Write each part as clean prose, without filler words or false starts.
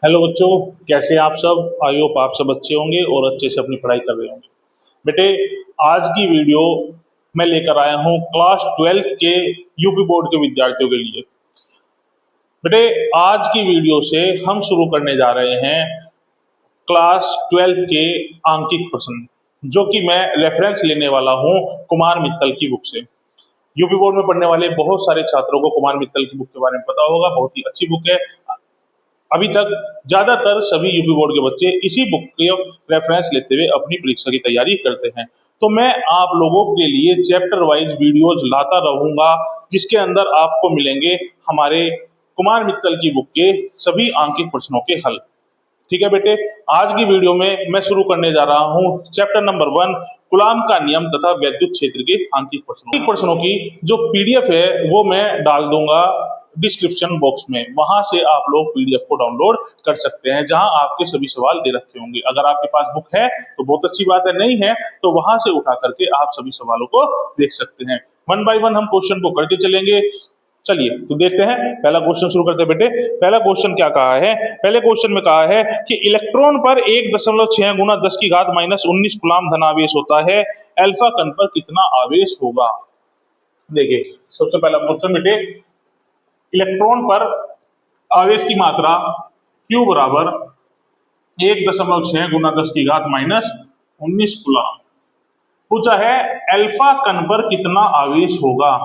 Hello बच्चों, कैसे हैं आप सब। आई होप आप सब अच्छे होंगे और अच्छे से अपनी पढ़ाई कर रहे होंगे। बेटे, आज की वीडियो मैं लेकर आया हूँ क्लास 12th के यूपी बोर्ड के विद्यार्थियों के लिए। बेटे, आज की वीडियो से हम शुरू करने जा रहे हैं क्लास 12th के आंकिक प्रश्न, जो कि मैं रेफरेंस लेने वाला हूँ कुमार मित्तल की बुक से। यूपी बोर्ड में पढ़ने वाले बहुत सारे छात्रों को कुमार मित्तल की बुक के बारे में पता होगा, बहुत ही अच्छी बुक है। अभी तक ज्यादातर सभी यूपी बोर्ड के बच्चे इसी बुक के रेफरेंस लेते हुए अपनी परीक्षा की तैयारी करते हैं। तो मैं आप लोगों के लिए चैप्टर वाइज वीडियोज लाता रहूंगा, जिसके अंदर आपको मिलेंगे हमारे कुमार मित्तल की बुक के सभी आंकिक प्रश्नों के हल। ठीक है बेटे, आज की वीडियो में मैं शुरू करने जा रहा हूं चैप्टर नंबर 1, कूलाम का नियम तथा वैद्युत क्षेत्र के आंकिक प्रश्नों की जो पीडीएफ है वो मैं डाल दूंगा डिस्क्रिप्शन बॉक्स में। वहां से आप लोग पीडीएफ को डाउनलोड कर सकते हैं, जहां आपके सभी सवाल दे रखे होंगे। अगर आपके पास बुक है तो बहुत अच्छी बात है, नहीं है तो वहां से उठा करके आप सभी सवालों को देख सकते हैं। वन बाय वन हम क्वेश्चन को करके चलेंगे। चलिए तो देखते हैं, पहला क्वेश्चन शुरू करते हैं बेटे। पहला क्वेश्चन क्या कहा है? पहले क्वेश्चन में कहा है कि इलेक्ट्रॉन पर 1.6 गुना 10 की घात -19 कूलाम धनावेश होता है, अल्फा कण पर कितना आवेश होगा? देखिए, सबसे पहला क्वेश्चन बेटे, इलेक्ट्रॉन पर आवेश की मात्रा Q बराबर 1.6 गुना 10 की घात -19 कूलाम। पूछा है अल्फा कण पर कितना आवेश होगा।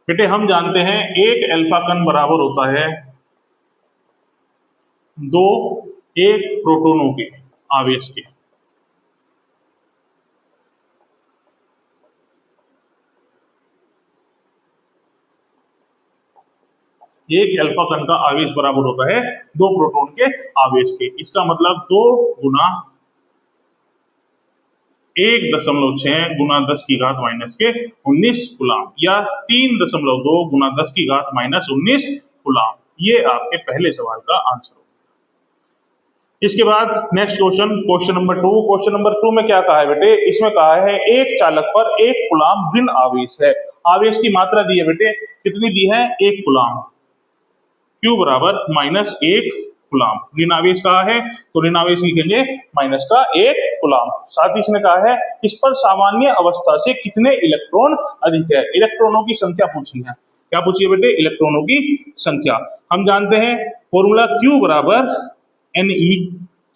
बेटे, हम जानते हैं एक अल्फा कण बराबर होता है 2 एक प्रोटॉनों के आवेश के। एक अल्फा कण का आवेश बराबर होता है 2 प्रोटॉन के आवेश के। इसका मतलब 2 गुना 1.6 गुना 10 की घात -19 कूलाम, या 3.2 गुना 10 की घात -19 कूलाम। ये आपके पहले सवाल का आंसर होगा। इसके बाद next question, question number 2। Question number 2 में क्या कहा है बेटे? इसमें कहा है एक चालक पर 1 कूलाम ऋण आवेश है। आवेश की मात्रा दी है बेटे, कितनी दी है? 1 कूलाम। Q बराबर -1 कूलाम। ऋण आवेश कहा है तो ऋण आवेश लिखेंगे माइनस का 1 कूलाम। साथ ही इसने कहा है इस पर सामान्य अवस्था से कितने इलेक्ट्रॉन अधिक है। इलेक्ट्रॉनों की संख्या पूछी है। क्या पूछी है बेटे? इलेक्ट्रॉनों की संख्या। हम जानते हैं फॉर्मूला Q बराबर Ne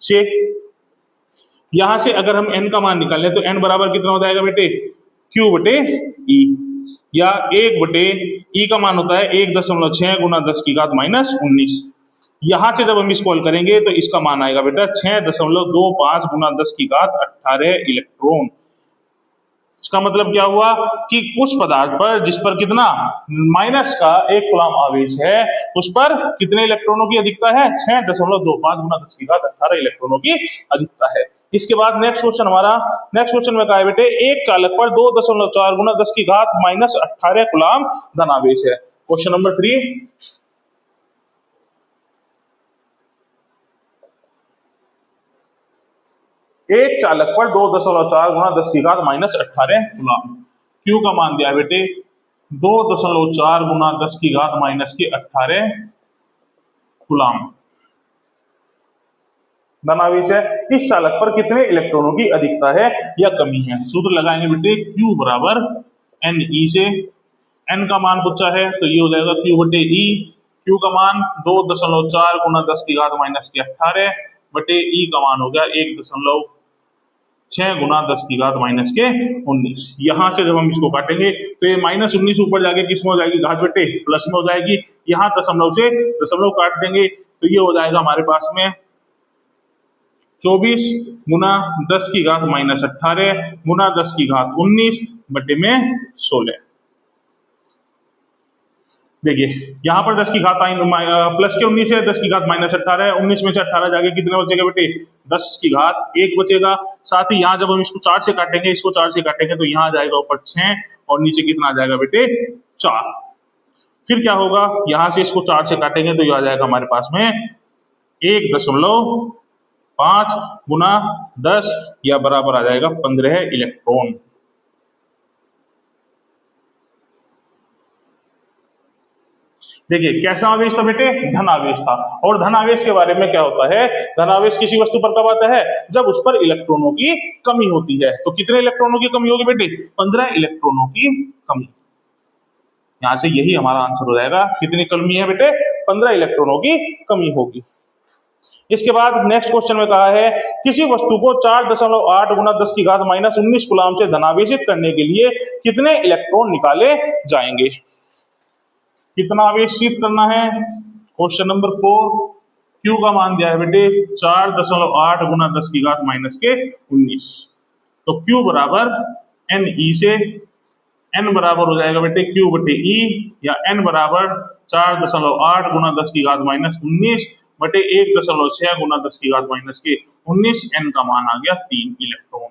से। यहां से अगर हम n का मान निकालें तो n बराबर कितना हो जाएगा बेटे? Q बटे E, या 1 बटे E का मान होता है 1.6 गुना 10 की घात -19। यहां से जब हम इसको हल करेंगे तो इसका मान आएगा बेटा 6.25 गुना 10 की घात 18 इलेक्ट्रॉन। इसका मतलब क्या हुआ कि उस पदार्थ पर जिस पर कितना माइनस का 1 कूलाम आवेश है, उस पर कितने इलेक्ट्रॉनों की अधिकता है? 6.25 गुना 10 की घात 18 इलेक्ट्रॉनों की अधिकता है। इसके बाद नेक्स्ट क्वेश्चन हमारा, नेक्स्ट क्वेश्चन में कहा है बेटे एक चालक पर 2.4 गुना 10 की घात -18 कूलाम धनावेश है। क्वेश्चन नंबर 3, एक चालक पर 2.4 गुना 10 की घात -18 कूलाम। Q का मान दिया है बेटे 2.4 गुना 10 की घात -18 कूलाम धनावेश है। इस चालक पर कितने इलेक्ट्रॉनों की अधिकता है या कमी है? सूत्र लगाएंगे बेटे Q बराबर Ne से। N का मान पूछा है तो ये हो जाएगा Q बटे E। Q का मान 2.4 गुना 10 की घात -18 बटे E का मान हो गया 1.6 गुना 10 की घात -19। यहां से जब हम इसको काटेंगे तो ये -19 ऊपर जाके किस में हो जाएगी? घात बेटे प्लस में हो जाएगी। यहां दशमलव से दशमलव काट देंगे तो ये हो जाएगा हमारे पास में 24 गुना 10 की घात -18 गुना 10 की घात 19 बटे में 16। देखिए यहां पर 10 की घात प्लस के 19 है, 10 की घात -18 है। 19 में से 18 जाके कितने बचेगा बेटे? 10 की घात 1 बचेगा। साथ ही यहां जब हम इसको 4 से काटेंगे, इसको 4 से काटेंगे तो यहां आ जाएगा ऊपर 6 और नीचे कितना आ जाएगा बेटे? 4। फिर क्या होगा? यहां से इसको 4 से काटेंगे तो ये आ जाएगा हमारे पास में 1.5 गुना 10 या बराबर आ जाएगा 15 इलेक्ट्रॉन। देखिए कैसा आवेश था बेटे, धनावेश था। और धनावेश के बारे में क्या होता है, धनावेश किसी वस्तु पर कब आता है, जब उस पर इलेक्ट्रॉनों की कमी होती है। तो कितने इलेक्ट्रॉनों की कमी होगी बेटे, 15 इलेक्ट्रॉनों की कमी। यहां से यही हमारा आंसर हो जाएगा, कितनी कमी है बेटे, 15 इलेक्ट्रॉनों की कमी होगी। इसके बाद नेक्स्ट क्वेश्चन में कहा है किसी वस्तु को 4.8 गुना 10 की घात -19 कूलाम से धनावेशित करने के लिए कितने इलेक्ट्रॉन निकाले जाएंगे। कितना आवेशित करना है, क्वेश्चन नंबर 4, क्यू का मान दिया है बेटे 4.8 गुना 10 की घात -19। तो क्यू बराबर एन ई से, एन बराबर हो जाएगा बेटे क्यू बटे ई, या एन बराबर 4.8 गुना 10 की घात -19 बटे 1.6 गुना 10 की घात -19। एन का मान आ गया 3 इलेक्ट्रॉन।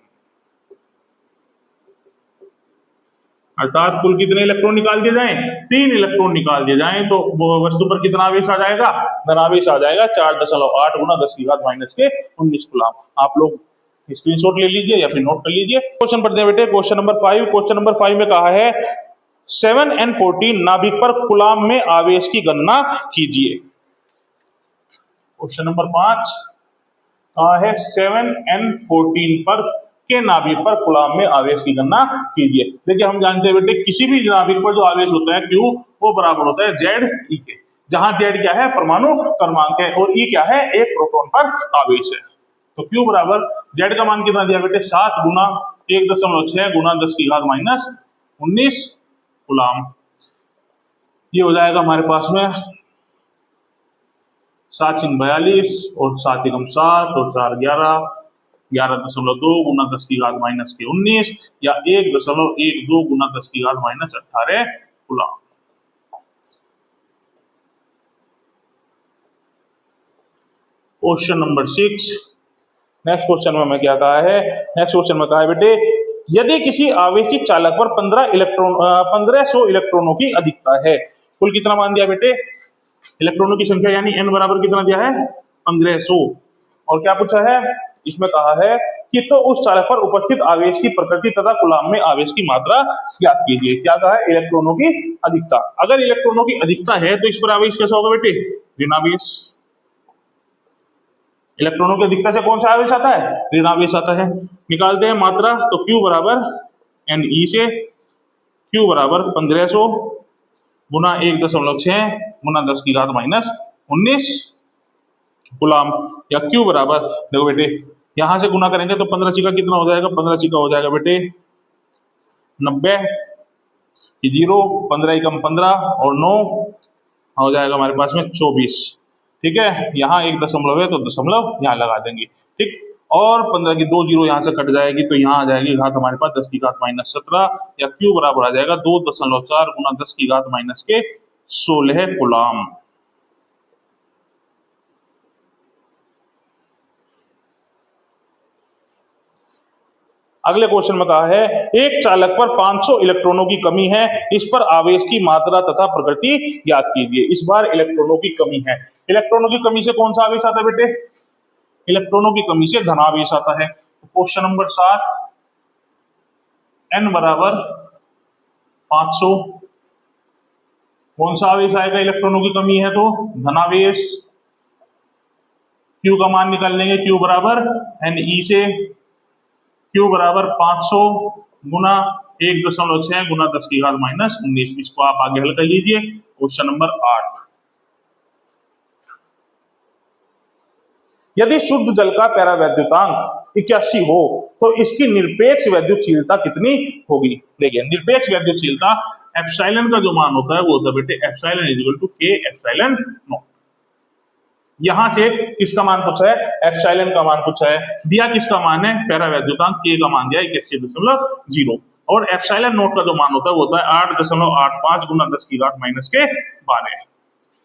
अर्थात कुल कितने इलेक्ट्रॉन निकाल दिए जाएं, 3 इलेक्ट्रॉन निकाल दिए जाएं तो वस्तु पर कितना आवेश आ जाएगा, धनावेश आ जाएगा 4.8 गुना 10 की घात -19 कूलाम। आप लोग स्क्रीनशॉट ले लीजिए या फिर नोट कर लीजिए। क्वेश्चन पढ़ते हैं बेटे, क्वेश्चन नंबर 5। क्वेश्चन नंबर 5 में कहा है 7n14 नाभिक पर कूलाम में आवेश की गणना कीजिए। क्वेश्चन नंबर 5 कहा है 7n14 पर के नाभिक पर कूलाम में आवेश की गणना कीजिए। देखिए हम जानते हैं बेटे किसी भी नाभिक पर जो आवेश होता है Q वो बराबर होता है Z E के, जहां Z क्या है, परमाणु क्रमांक है, और E क्या है, एक प्रोटॉन पर आवेश है। तो Q बराबर Z का मान कितना दिया बेटे, 7 गुना 1.6 गुना 10 की घात -19 कूलाम। ये हो जाएगा हमारे पास में 7 × 42 और 7 × 7 और 4 11, 11.2 गुना 10 की घात -19 या 1.12 गुना 10 की घात -18 coulomb. Question number 6, next question में क्या कहा है, नेक्स्ट क्वेश्चन में कहा है बेटे यदि किसी आवेशित चालक पर 1500 इलेक्ट्रॉनों की अधिकता है, कुल कितना मान दिया बेटे, इलेक्ट्रॉनों की संख्या यानी n बराबर कितना दिया है, 1500। और क्या पूछा है, इसमें कहा है कि तो उस चालक पर उपस्थित आवेश की प्रकृति तथा कूलाम में आवेश की मात्रा ज्ञात कीजिए। क्या कहा है, इलेक्ट्रॉनों की अधिकता। अगर इलेक्ट्रॉनों की अधिकता है तो इस पर आवेश कैसा होगा बेटे, ऋणावेश। इलेक्ट्रॉनों की अधिकता से कौन सा आवेश आता है, ऋणावेश आता है। निकालते हैं मात्रा, तो Q बराबर एन ई से, Q बराबर 1500 गुना 1.6 गुना 10 की घात -19 कूलाम, या Q बराबर, देखो बेटे यहां से गुना करेंगे तो 15 चिका कितना हो जाएगा, 15 चिका हो जाएगा बेटे 90, 0 15 एकम 15 और 9 हो जाएगा हमारे पास में 24। ठीक है, यहाँ 1 दशमलव है तो दशमलव यहाँ लगा देंगे। ठीक, और 15 की 2 जीरो यहाँ से कट जाएगी तो यहाँ आ जाएगी घात हमारे पास 10 की घात -17, या Q बराबर आ जाएगा 2.4 गुना 10 की घात -16 कूलाम। अगले क्वेश्चन में कहा है एक चालक पर 500 इलेक्ट्रॉनों की कमी है, इस पर आवेश की मात्रा तथा प्रकृति ज्ञात कीजिए। इस बार इलेक्ट्रॉनों की कमी है, इलेक्ट्रॉनों की कमी से कौन सा आवेश आता है बेटे, इलेक्ट्रॉनों की कमी से धनावेश आता है। क्वेश्चन नंबर 7, n बराबर 500, कौन सा आवेश आएगा, इलेक्ट्रॉनों की कमी है तो धनावेश। Q का मान निकाल लेंगे, Q बराबर एन ई से, Q बराबर 500 गुना 1.6 गुना 10 की घात -19। इसको आप आगे हल कर लीजिए। क्वेश्चन नंबर 8, यदि शुद्ध जल का पैरावैद्युतांक 81 हो तो इसकी निरपेक्ष वैद्युतशीलता कितनी होगी। देखिए निरपेक्ष वैद्युतशीलता एप्सिलॉन का जो मान होता है वो होता है बेटे epsilon equal to K epsilon naught. यहां से किसका मान पूछा है, एप्सिलॉन का मान पूछा है, दिया किसका मान है, पैरावैद्युतांक K का मान दिया 81.0, और एप्सिलॉन नोट का जो मान होता है वो होता है 8.85 गुना 10 की घात -12।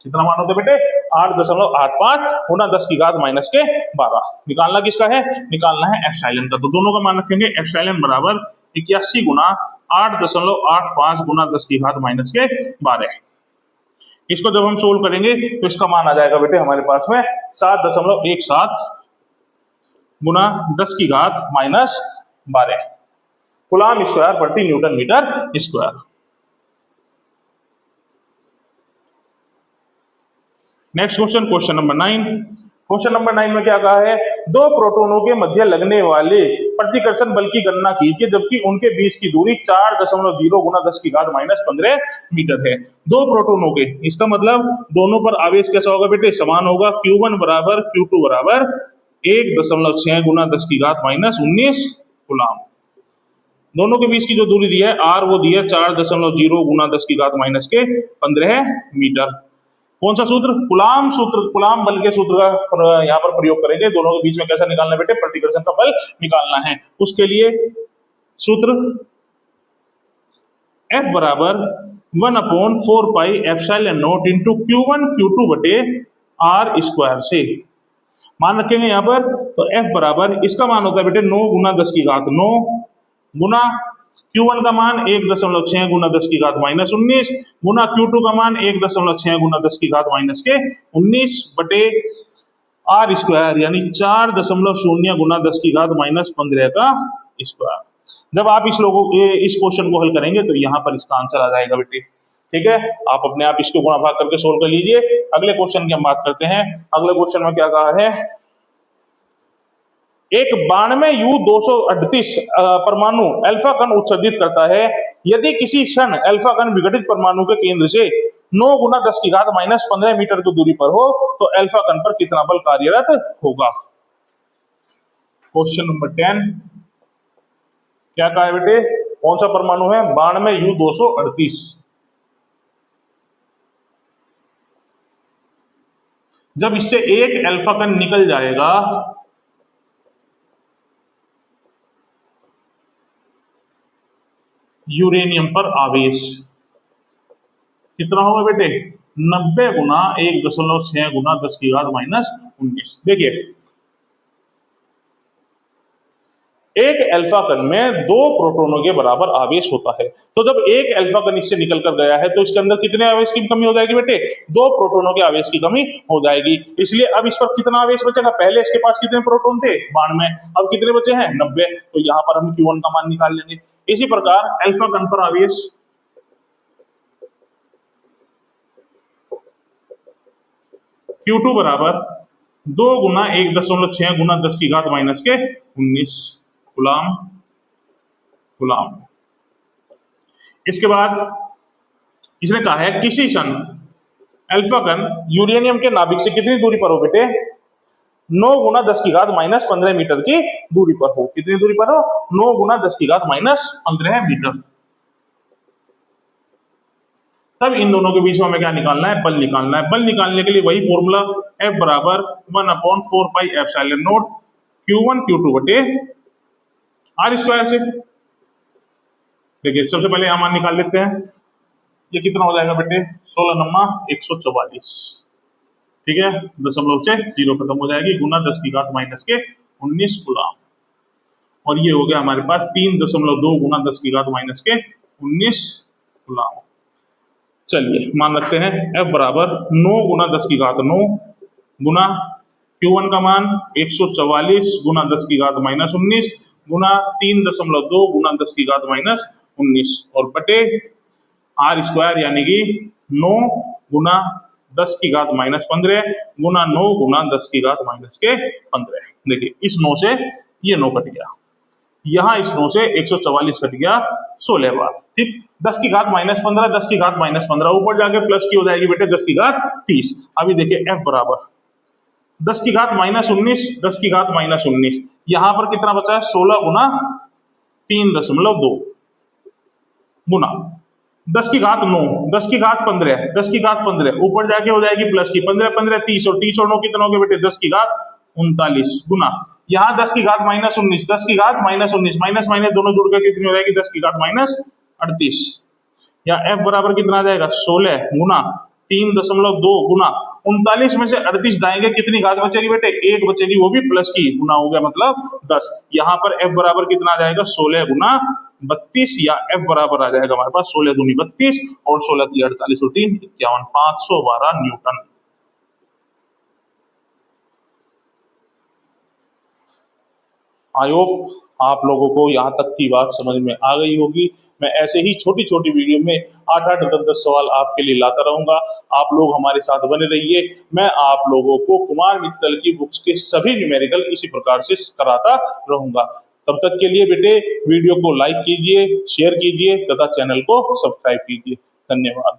कितना मान होता है बेटे, 8.85 गुना 10 की घात -12। निकालना किसका है, निकालना है एप्सिलॉन का। तो दोनों का मान रखेंगे, एप्सिलॉन बराबर 81 गुना 8.85 गुना 10 की घात -12। इसको जब हम सोल्व करेंगे तो इसका मान आ जाएगा बेटे हमारे पास में 7.17 गुना 10 की घात -12 कूलाम स्क्वायर प्रति newton metre square. Next question, question number 9। Question number 9 में क्या कहा है, दो प्रोटॉनों के मध्य लगने वाले प्रतिकर्षण बल की गणना कीजिए जबकि उनके बीच की दूरी 4.0 गुना 10 की घात -15 मीटर है। दो प्रोटॉनों के, इसका मतलब दोनों पर आवेश कैसा होगा बेटे, समान होगा। Q1 बराबर Q2 बराबर 1.6 गुना 10 की घात -19 कूलाम। दोनों के बीच की जो दूरी दी है r, वो दी है 4.0 गुना 10 की घात -15 मीटर। कौन सा सूत्र, कूलाम सूत्र, कूलाम बल के सूत्र का यहाँ पर प्रयोग करेंगे। दोनों के बीच में कैसा निकालना है बेटे, प्रतिकर्षण का बल निकालना है। उसके लिए सूत्र F बराबर 1/4 pi epsilon not into Q1 Q2 बटे R स्क्वायर से मान रखेंगे यहाँ पर। तो F बराबर, इसका मान होता है बेटे 9 गुना 10 की घात 9 गुना Q1 का मान 1.6 गुना 10 की घात -19 गुना Q2 का मान 1.6 गुना 10 की घात -19 बटे R स्क्वायर, यानी 4.0 गुना 10 की घात -15 का स्क्वायर। जब आप इस क्वेश्चन को हल करेंगे तो यहाँ पर इसका आंसर आ जाएगा बेटे। ठीक है, आप अपने आप इसको गुणा भाग करके सोल्व कर लीजिए। अगले क्वेश्चन की हम बात करते हैं। अगले क्वेश्चन में क्या कहा है, एक 92 U238 परमाणु अल्फा कण उत्सर्जित करता है। यदि किसी क्षण अल्फा कण विघटित परमाणु के केंद्र से 9 गुना 10 की घात -15 मीटर की दूरी पर हो तो अल्फा कण पर कितना बल कार्यरत होगा। क्वेश्चन नंबर 10, क्या कहा है बेटे, कौन सा परमाणु है, 92 U238। जब इससे एक अल्फा कण निकल जाएगा यूरेनियम पर आवेश कितना होगा बेटे, 90 गुना 1.6 गुना 10 की घात -19। देखिए, एक अल्फा कण में दो प्रोटॉनों के बराबर आवेश होता है। तो जब एक अल्फा कण इससे निकल कर गया है तो इसके अंदर कितने आवेश की कमी हो जाएगी बेटे, दो प्रोटॉनों के आवेश की कमी हो जाएगी। इसलिए अब इस पर कितना आवेश बचेगा, पहले इसके पास कितने प्रोटॉन थे, 92, अब कितने बचे हैं, 90। तो यहां पर हम Q1 का मान निकाल लेंगे। इसी प्रकार अल्फा कण पर आवेश Q2 बराबर 2 गुना 1.6 गुना 10 की घात -19 गुलाम गुलाम। इसके बाद इसने कहा है किसी क्षण अल्फा कण यूरेनियम के नाभिक से कितनी दूरी पर हो बेटे, 9 गुना 10 की घात -15 मीटर की दूरी पर हो। कितनी दूरी पर हो, 9 गुना 10 की घात -15 मीटर। तब इन दोनों के बीच में हमें क्या निकालना है, बल निकालना है। बल निकालने के लिए वही फॉर्मूला, F बराबर 1/4 pi epsilon not Q1 Q2 बटे R स्क्वायर से। देखिए, सबसे पहले यहां मान निकाल लेते हैं। ये कितना हो जाएगा बेटे, 16 नम्मा 144। ठीक है, दशमलव से 0 खत्म हो जाएगी, गुना 10 की घात -19 गुलाम। और ये हो गया हमारे पास 3.2 गुना 10 की घात -19 गुलाम। चलिए मान रखते हैं F बराबर 9 गुना 10 की घात 9 गुना Q1 का मान 144 गुना 10 की घात -19 गुना 3.2 गुना 10 की घात -19 और बटे R स्क्वायर, यानी कि 9 गुना 10 की घात -15 गुना 9 गुना 10 की घात -15। देखिए, इस 9 से ये 9 कट गया, यहां इस 9 से 144 कट गया 16 बार। ठीक, 10 की घात -15 10 की घात -15 ऊपर जाके प्लस की हो जाएगी बेटे 10 की घात 30। अभी देखिए F बराबर 10 की घात -19 10 की घात -19, यहां पर कितना बचा है, 16 गुना 3.2 गुना 10 की घात 9 10 की घात 15 10 की घात 15 ऊपर जाके हो जाएगी प्लस की 15 15 30 और 30 और 9 कितना हो गया बेटे, 10 की घात 39 गुना यहाँ 10 की घात -19 10 की घात -19 माइनस माइनस दोनों जुड़कर कितनी हो जाएगी, 10 की घात -38। या F बराबर कितना आ जाएगा, 16 गुना 3.2 गुना 39 में से 38 जाएंगे, कितनी घात बचेगी बेटे, एक बचेगी, वो भी प्लस की, गुना हो गया मतलब 10। यहाँ पर F बराबर कितना आ जाएगा, 16 गुना 32, या F बराबर आ जाएगा हमारे पास 16 दूनी 32 और 16 × 48 और 3 51 512 न्यूटन। आई होप आप लोगों को यहाँ तक की बात समझ में आ गई होगी। मैं ऐसे ही छोटी छोटी वीडियो में 8-8 10-10 सवाल आपके लिए लाता रहूंगा। आप लोग हमारे साथ बने रहिए। मैं आप लोगों को कुमार मित्तल की बुक्स के सभी न्यूमेरिकल इसी प्रकार से कराता रहूंगा। तब तक के लिए बेटे वीडियो को लाइक कीजिए, शेयर कीजिए तथा चैनल को सब्सक्राइब कीजिए। धन्यवाद।